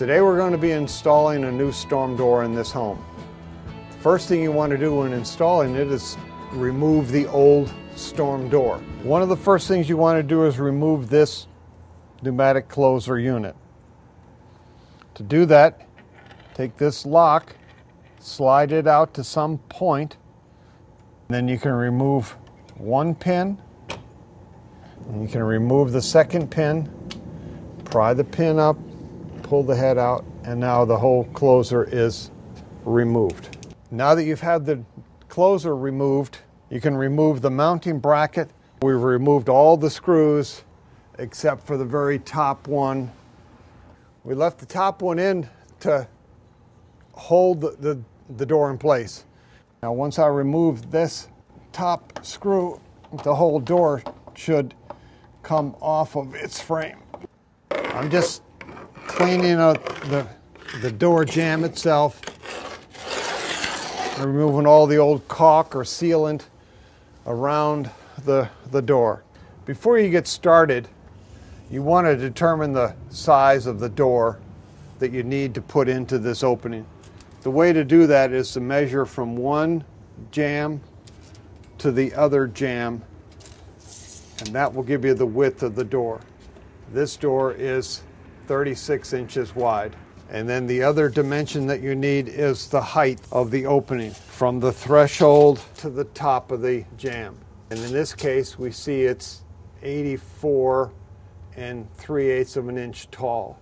Today we're going to be installing a new storm door in this home. First thing you want to do when installing it is remove the old storm door. One of the first things you want to do is remove this pneumatic closer unit. To do that, take this lock, slide it out to some point, then you can remove one pin, and you can remove the second pin, pry the pin up, pull the head out, and now the whole closer is removed. Now that you've had the closer removed, you can remove the mounting bracket. We've removed all the screws except for the very top one. We left the top one in to hold the door in place. Now once I remove this top screw, the whole door should come off of its frame. I'm just cleaning out the door jamb itself, removing all the old caulk or sealant around the door. Before you get started, you want to determine the size of the door that you need to put into this opening. The way to do that is to measure from one jamb to the other jamb, and that will give you the width of the door. This door is 36 inches wide. And then the other dimension that you need is the height of the opening from the threshold to the top of the jamb. And in this case, we see it's 84 3/8 of an inch tall.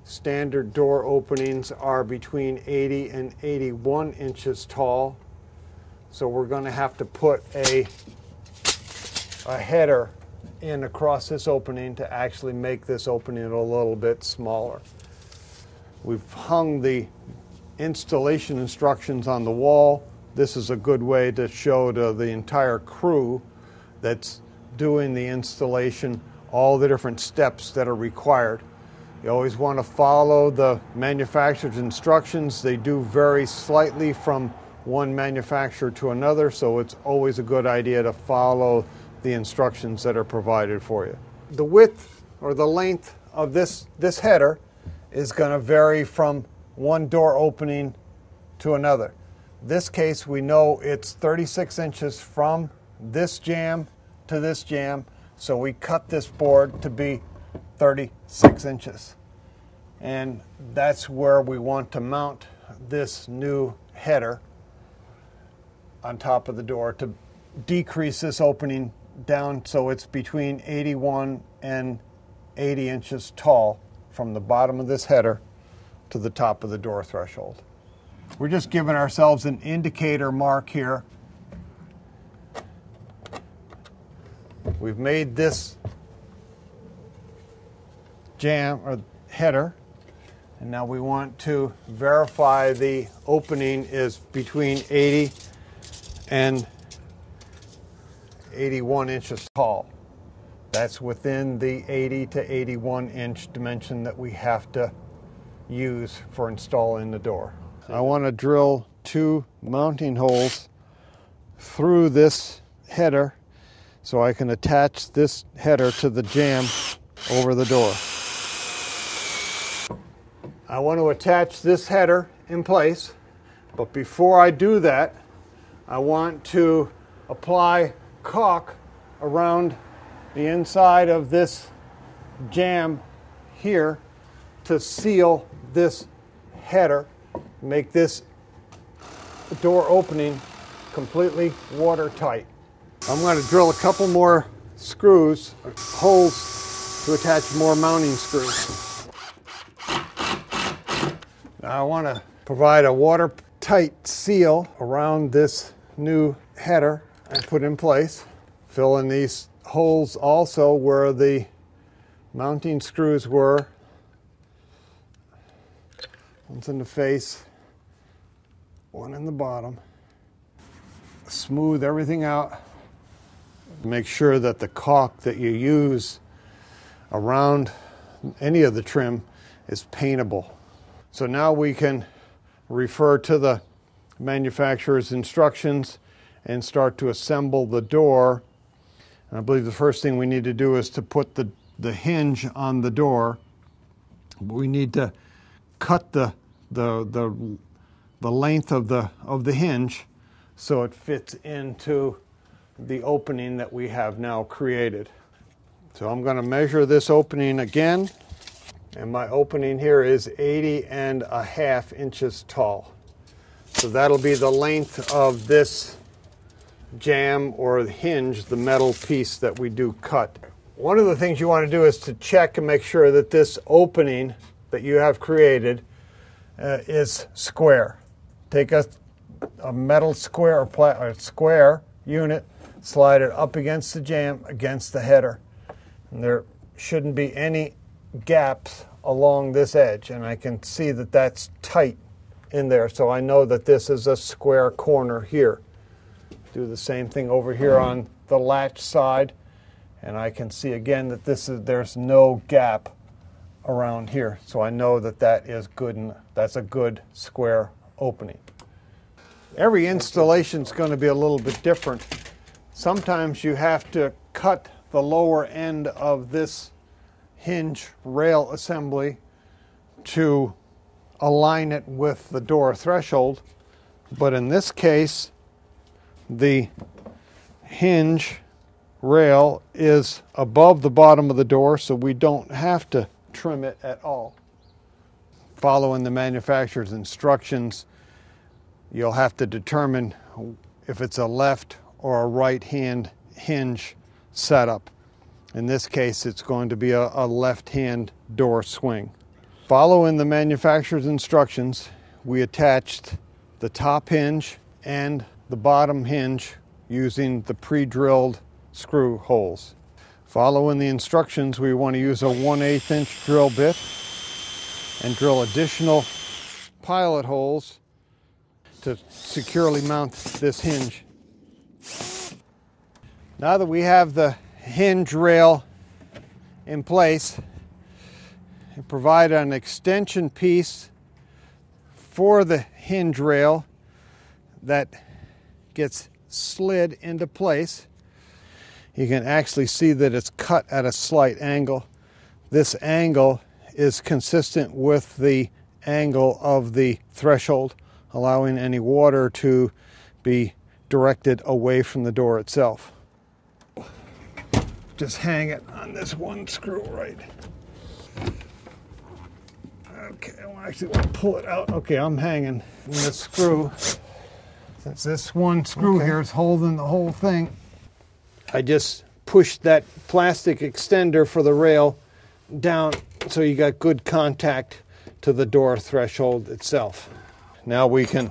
Standard door openings are between 80 and 81 inches tall. So we're going to have to put a header in across this opening to actually make this opening a little bit smaller. We've hung the installation instructions on the wall. This is a good way to show to the entire crew that's doing the installation all the different steps that are required. You always want to follow the manufacturer's instructions. They do vary slightly from one manufacturer to another, so it's always a good idea to follow the instructions that are provided for you. The width or the length of this header is going to vary from one door opening to another. This case, we know it's 36 inches from this jamb to this jamb, so we cut this board to be 36 inches. And that's where we want to mount this new header on top of the door to decrease this opening down so it's between 81 and 80 inches tall from the bottom of this header to the top of the door threshold. We're just giving ourselves an indicator mark here. We've made this jamb or header, and now we want to verify the opening is between 80 and 81 inches tall. That's within the 80 to 81 inch dimension that we have to use for installing the door. I want to drill 2 mounting holes through this header so I can attach this header to the jamb over the door. I want to attach this header in place, but before I do that, I want to apply caulk around the inside of this jamb here to seal this header, make this door opening completely watertight. I'm going to drill a couple more screws, holes to attach more mounting screws. Now I want to provide a watertight seal around this new header I put in place. Fill in these holes also where the mounting screws were. One's in the face, one in the bottom. Smooth everything out. Make sure that the caulk that you use around any of the trim is paintable. So now we can refer to the manufacturer's instructions and start to assemble the door. And I believe the first thing we need to do is to put the hinge on the door. We need to cut the length of the hinge so it fits into the opening that we have now created. So I'm going to measure this opening again, and my opening here is 80.5 inches tall. So that'll be the length of this jamb or hinge, the metal piece that we do cut. One of the things you want to do is to check and make sure that this opening that you have created is square. Take a metal square or square unit, slide it up against the jamb, against the header. And there shouldn't be any gaps along this edge, and I can see that that's tight in there, so I know that this is a square corner here. Do the same thing over here on the latch side, and I can see again that there's no gap around here, so I know that that is good, and that's a good square opening. Every installation is going to be a little bit different. Sometimes you have to cut the lower end of this hinge rail assembly to align it with the door threshold, but in this case the hinge rail is above the bottom of the door, so we don't have to trim it at all. Following the manufacturer's instructions, you'll have to determine if it's a left or a right hand hinge setup. In this case, it's going to be a left-hand door swing. Following the manufacturer's instructions, we attached the top hinge and the bottom hinge using the pre-drilled screw holes. Following the instructions, we want to use a 1/8 inch drill bit and drill additional pilot holes to securely mount this hinge. Now that we have the hinge rail in place, and provide an extension piece for the hinge rail that gets slid into place. You can actually see that it's cut at a slight angle. This angle is consistent with the angle of the threshold, allowing any water to be directed away from the door itself. Just hang it on this one screw right. Okay, I actually want to pull it out. Okay, I'm hanging this screw. Since this one screw here is holding the whole thing, I just pushed that plastic extender for the rail down so you got good contact to the door threshold itself. Now we can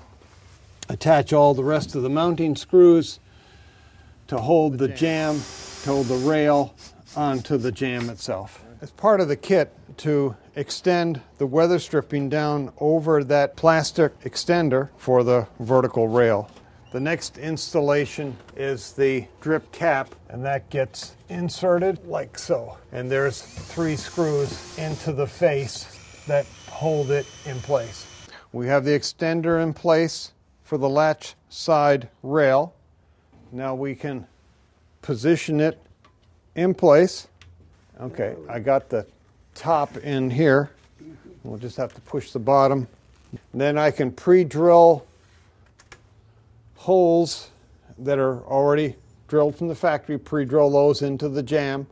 attach all the rest of the mounting screws to hold the jamb, to hold the rail onto the jamb itself. As part of the kit, to extend the weather stripping down over that plastic extender for the vertical rail. The next installation is the drip cap, and that gets inserted like so. And there's 3 screws into the face that hold it in place. We have the extender in place for the latch side rail. Now we can position it in place. Okay, I got the top in here. We'll just have to push the bottom. Then I can pre-drill holes that are already drilled from the factory, pre-drill those into the jamb.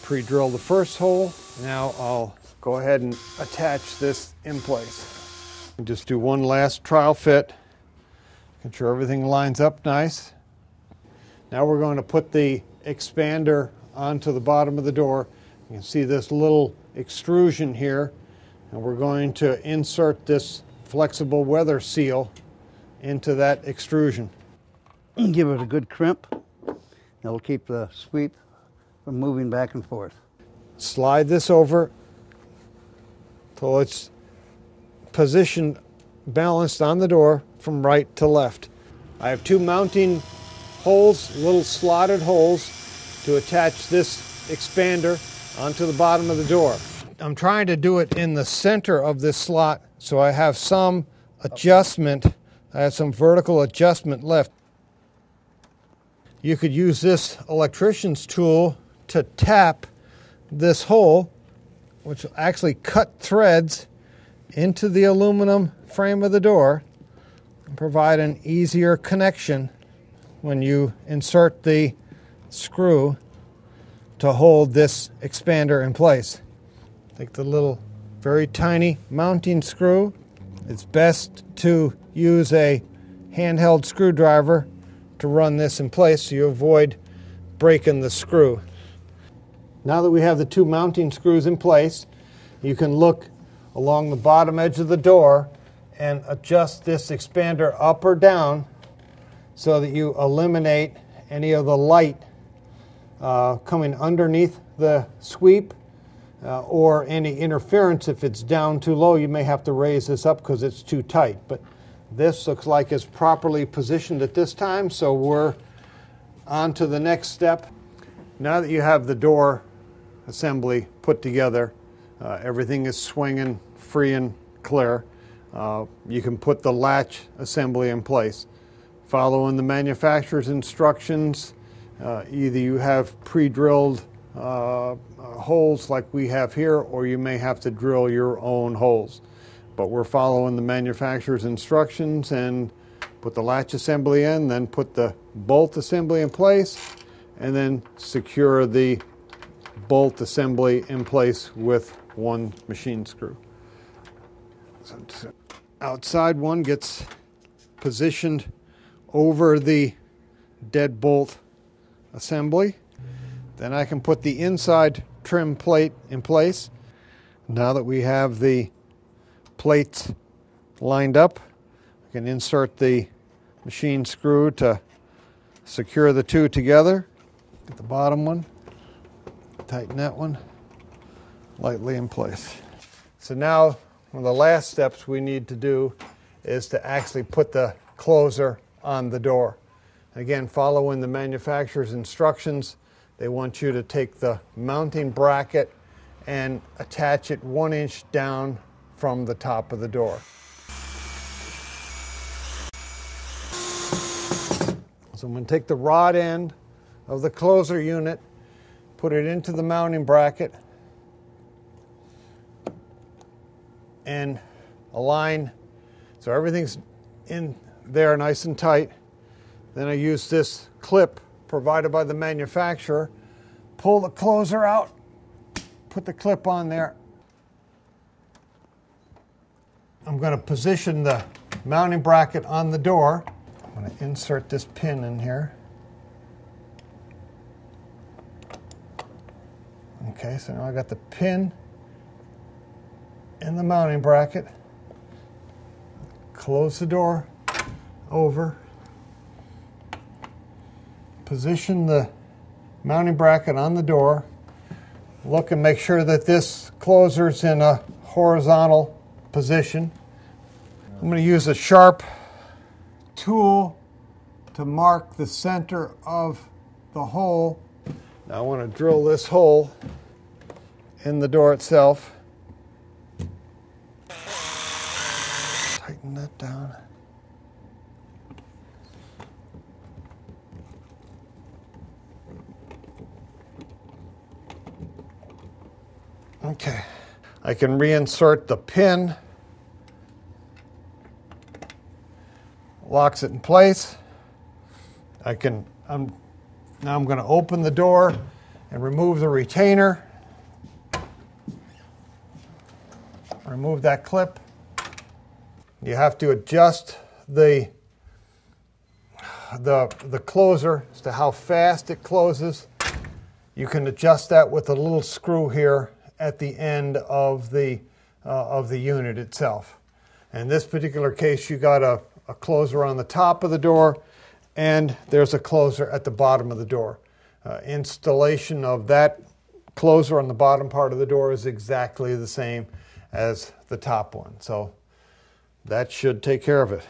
Pre-drill the first hole. Now I'll go ahead and attach this in place. Just do one last trial fit, make sure everything lines up nice. Now we're going to put the expander onto the bottom of the door. You can see this little extrusion here, and we're going to insert this flexible weather seal into that extrusion. Give it a good crimp. That'll keep the sweep from moving back and forth. Slide this over till it's positioned, balanced on the door from right to left. I have 2 mounting holes, little slotted holes, to attach this expander onto the bottom of the door. I'm trying to do it in the center of this slot, so I have some adjustment. I have some vertical adjustment left. You could use this electrician's tool to tap this hole which will actually cut threads into the aluminum frame of the door and provide an easier connection when you insert the screw to hold this expander in place. Take the little very tiny mounting screw. It's best to use a handheld screwdriver to run this in place so you avoid breaking the screw. Now that we have the two mounting screws in place, you can look along the bottom edge of the door and adjust this expander up or down so that you eliminate any of the light coming underneath the sweep or any interference. If it's down too low, you may have to raise this up because it's too tight. But this looks like it's properly positioned at this time, so we're on to the next step. Now that you have the door assembly put together, everything is swinging free and clear, you can put the latch assembly in place. Following the manufacturer's instructions, either you have pre-drilled holes like we have here, or you may have to drill your own holes. But we're following the manufacturer's instructions and put the latch assembly in, then put the bolt assembly in place, and then secure the bolt assembly in place with one machine screw. So outside one gets positioned over the deadbolt assembly. Then I can put the inside trim plate in place. Now that we have the plates lined up, I can insert the machine screw to secure the two together. Get the bottom one, tighten that one lightly in place. So now one of the last steps we need to do is to actually put the closer on the door. Again, following the manufacturer's instructions, they want you to take the mounting bracket and attach it 1 inch down from the top of the door. So I'm going to take the rod end of the closer unit, put it into the mounting bracket, and align so everything's in there nice and tight. Then I use this clip provided by the manufacturer, pull the closer out, put the clip on there. I'm going to position the mounting bracket on the door. I'm going to insert this pin in here. Okay, so now I got the pin in the mounting bracket. Close the door over. Position the mounting bracket on the door. Look and make sure that this closer's in a horizontal position. I'm going to use a sharp tool to mark the center of the hole. Now I want to drill this hole in the door itself. Tighten that down. Okay, I can reinsert the pin, locks it in place. Now I'm going to open the door and remove the retainer. Remove that clip. You have to adjust the closer as to how fast it closes. You can adjust that with a little screw here at the end of the unit itself. In this particular case, you got a closer on the top of the door, and there's a closer at the bottom of the door. Installation of that closer on the bottom part of the door is exactly the same as the top one. So that should take care of it.